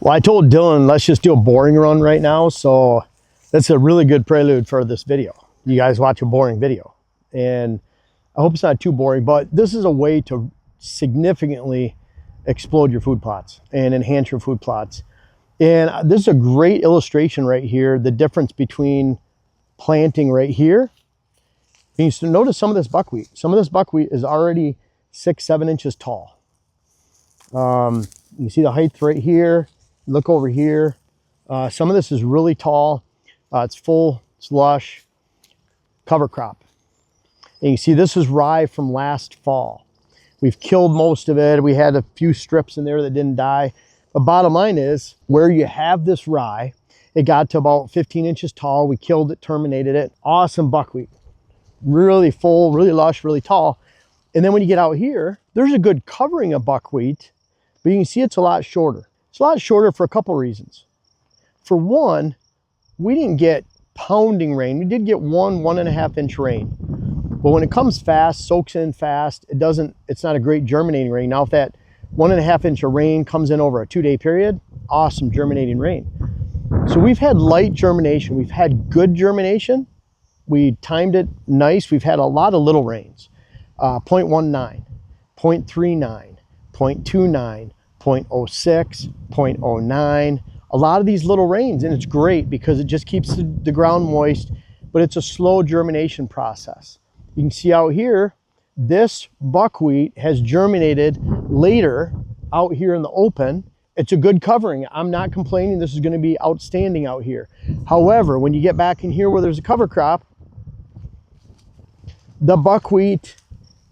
Well, I told Dylan, let's just do a boring run right now. So that's a really good prelude for this video. You guys watch a boring video. And I hope it's not too boring, but this is a way to significantly explode your food plots and enhance your food plots. And this is a great illustration right here, the difference between planting right here. And you notice some of this buckwheat. Some of this buckwheat is already 6-7 inches tall. You see the height right here. Look over here. Some of this is really tall. It's full, it's lush, cover crop. And you see this is rye from last fall. We've killed most of it. We had a few strips in there that didn't die. The bottom line is, where you have this rye, it got to about 15 inches tall. We killed it, terminated it. Awesome buckwheat. Really full, really lush, really tall. And then when you get out here, there's a good covering of buckwheat, but you can see it's a lot shorter. It's a lot shorter for a couple reasons. For one, we didn't get pounding rain. We did get 1.5 inch rain. But when it comes fast, soaks in fast, it's not a great germinating rain. Now, if that 1.5 inch of rain comes in over a 2-day period, awesome germinating rain. So we've had light germination. We've had good germination. We timed it nice. We've had a lot of little rains. 0.19, 0.39, 0.29, 0.06, 0.09. A lot of these little rains, and it's great because it just keeps the ground moist, but it's a slow germination process. You can see out here, this buckwheat has germinated later out here in the open. It's a good covering. I'm not complaining. This is going to be outstanding out here. However, when you get back in here where there's a cover crop, the buckwheat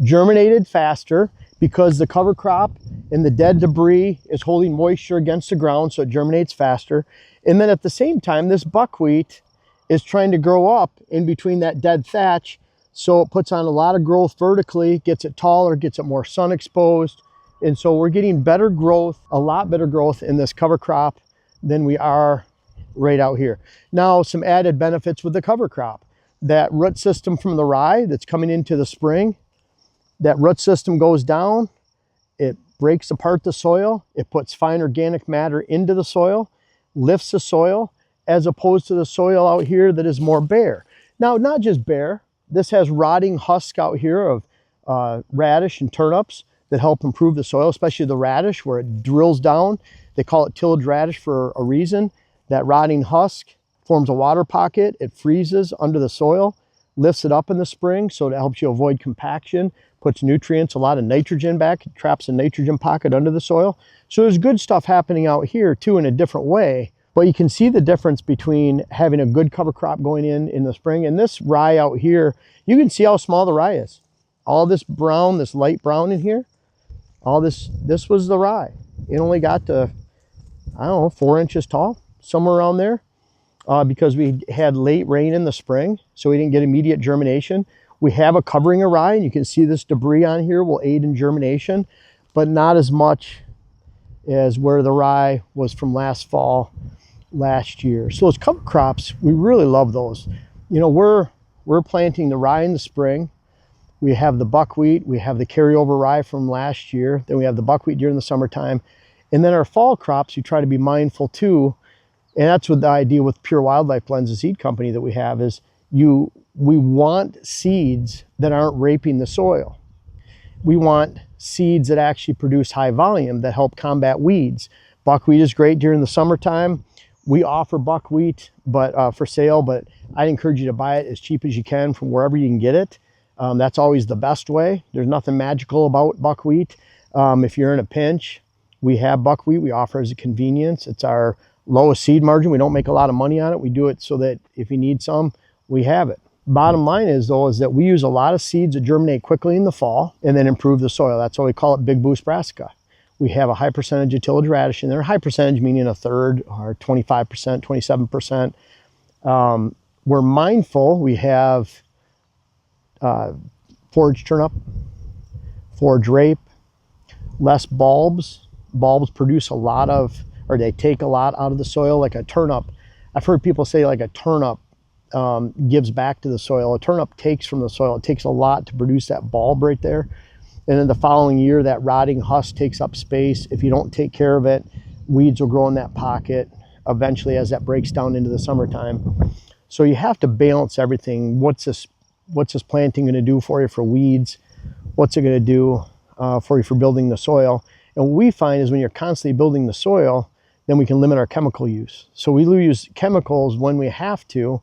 germinated faster because the cover crop and the dead debris is holding moisture against the ground, so it germinates faster. And then at the same time, this buckwheat is trying to grow up in between that dead thatch, so it puts on a lot of growth vertically, gets it taller, gets it more sun exposed. And so we're getting better growth, a lot better growth in this cover crop than we are right out here. Now, some added benefits with the cover crop. That root system from the rye that's coming into the spring, that root system goes down, it breaks apart the soil, it puts fine organic matter into the soil, lifts the soil, as opposed to the soil out here that is more bare. Now, not just bare, this has rotting husk out here of radish and turnips that help improve the soil, especially the radish where it drills down. They call it tillage radish for a reason. That rotting husk forms a water pocket, it freezes under the soil, lifts it up in the spring, so it helps you avoid compaction, puts nutrients, a lot of nitrogen back, traps a nitrogen pocket under the soil. So there's good stuff happening out here too in a different way. But you can see the difference between having a good cover crop going in the spring and this rye out here. You can see how small the rye is. All this brown, this light brown in here, all this was the rye. It only got to, I don't know, 4 inches tall, somewhere around there. Because we had late rain in the spring, so we didn't get immediate germination. We have a covering of rye, and you can see this debris on here will aid in germination, but not as much as where the rye was from last fall, last year. So those cover crops, we really love those. You know, we're planting the rye in the spring. We have the buckwheat, we have the carryover rye from last year, then we have the buckwheat during the summertime. And then our fall crops, you try to be mindful too. And that's what the idea with Pure Wildlife Blends, the seed company that we have, is we want seeds that aren't raping the soil. We want seeds that actually produce high volume that help combat weeds. Buckwheat is great during the summertime. We offer buckwheat for sale, but I'd encourage you to buy it as cheap as you can from wherever you can get it. That's always the best way. There's nothing magical about buckwheat. If you're in a pinch, we have buckwheat. We offer as a convenience. It's our lowest seed margin. We don't make a lot of money on it. We do it so that if you need some, we have it. Bottom line is though, is that we use a lot of seeds that germinate quickly in the fall and then improve the soil. That's why we call it Big Boost Brassica. We have a high percentage of tillage radish in there. High percentage meaning a third or 25%, 27%. We're mindful. We have forage turnip, forage rape, less bulbs. Bulbs produce a lot of, or they take a lot out of the soil, like a turnip. I've heard people say like a turnip gives back to the soil. A turnip takes from the soil. It takes a lot to produce that bulb right there. And then the following year, that rotting husk takes up space. If you don't take care of it, weeds will grow in that pocket eventually as that breaks down into the summertime. So you have to balance everything. What's this planting going to do for you for weeds? What's it going to do for you for building the soil? And what we find is when you're constantly building the soil, then we can limit our chemical use. So we use chemicals when we have to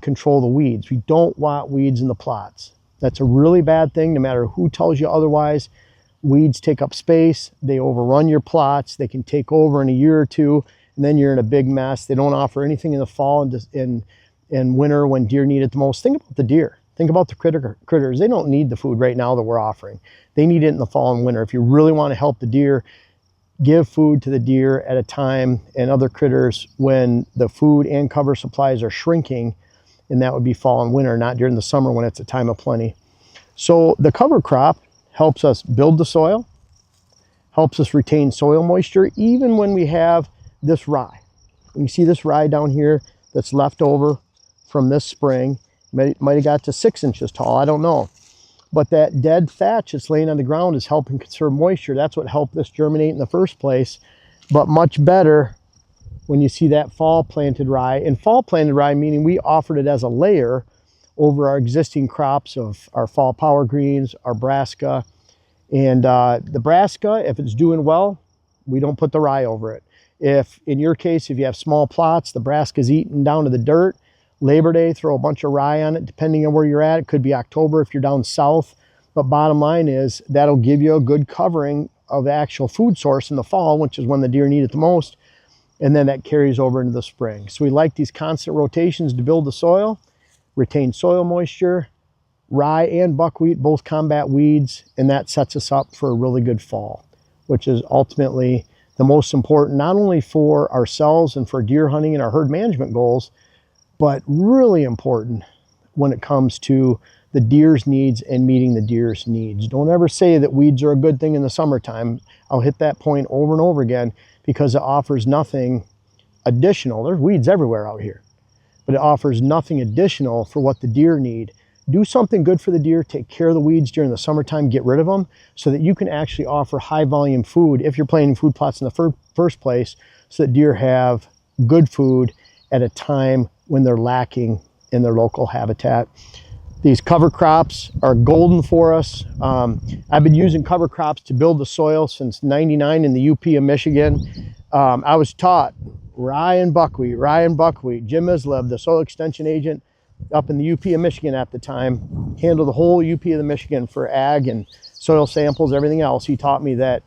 control the weeds. We don't want weeds in the plots. That's a really bad thing, no matter who tells you otherwise. Weeds take up space, they overrun your plots, they can take over in a year or two, and then you're in a big mess. They don't offer anything in the fall and winter when deer need it the most. Think about the deer. Think about the critters. They don't need the food right now that we're offering. They need it in the fall and winter. If you really want to help the deer, give food to the deer at a time and other critters when the food and cover supplies are shrinking, and that would be fall and winter, not during the summer when it's a time of plenty. So the cover crop helps us build the soil, helps us retain soil moisture, even when we have this rye. You see this rye down here that's left over from this spring. Might have got to 6 inches tall, I don't know. But that dead thatch that's laying on the ground is helping conserve moisture. That's what helped this germinate in the first place. But much better when you see that fall planted rye. And fall planted rye meaning we offered it as a layer over our existing crops of our fall power greens, our brassica. And the brassica, if it's doing well, we don't put the rye over it. If, in your case, if you have small plots, the brassica's eaten down to the dirt, Labor Day, throw a bunch of rye on it, depending on where you're at. It could be October if you're down south. But bottom line is that'll give you a good covering of the actual food source in the fall, which is when the deer need it the most. And then that carries over into the spring. So we like these constant rotations to build the soil, retain soil moisture. Rye and buckwheat both combat weeds, and that sets us up for a really good fall, which is ultimately the most important, not only for ourselves and for deer hunting and our herd management goals, but really important when it comes to the deer's needs and meeting the deer's needs. Don't ever say that weeds are a good thing in the summertime. I'll hit that point over and over again because it offers nothing additional. There's weeds everywhere out here, but it offers nothing additional for what the deer need. Do something good for the deer, take care of the weeds during the summertime, get rid of them so that you can actually offer high volume food if you're planting food plots in the first place, so that deer have good food at a time when they're lacking in their local habitat. These cover crops are golden for us. I've been using cover crops to build the soil since '99 in the UP of Michigan. I was taught rye and buckwheat. Jim Isleb, the soil extension agent up in the UP of Michigan at the time, handled the whole UP of the Michigan for ag and soil samples, everything else. He taught me that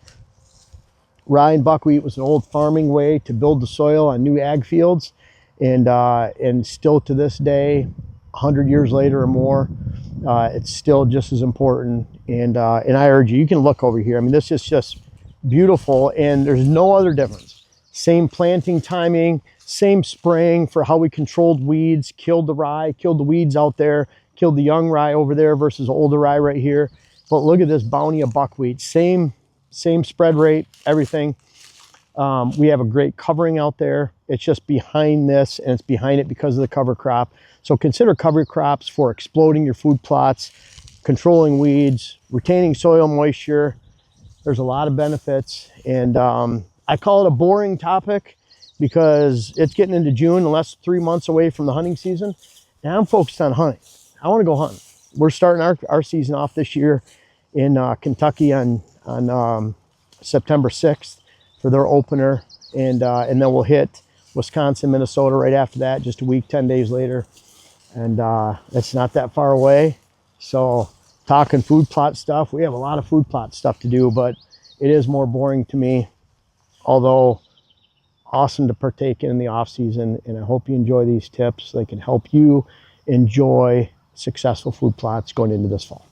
rye and buckwheat was an old farming way to build the soil on new ag fields. And still to this day, 100 years later or more, it's still just as important. And I urge you, you can look over here. I mean, this is just beautiful, and there's no other difference. Same planting timing, same spraying for how we controlled weeds, killed the rye, killed the weeds out there, killed the young rye over there versus older rye right here. But look at this bounty of buckwheat. Same spread rate, everything. We have a great covering out there. It's just behind this, and it's behind it because of the cover crop. So consider cover crops for exploding your food plots, controlling weeds, retaining soil moisture. There's a lot of benefits, and I call it a boring topic because it's getting into June, and less 3 months away from the hunting season, and I'm focused on hunting. I want to go hunting. We're starting our season off this year in Kentucky on September 6th for their opener, and then we'll hit Wisconsin, Minnesota right after that, just a week, 10 days later, and it's not that far away. So talking food plot stuff, we have a lot of food plot stuff to do, but it is more boring to me, although awesome to partake in the off season. And I hope you enjoy these tips. They can help you enjoy successful food plots going into this fall.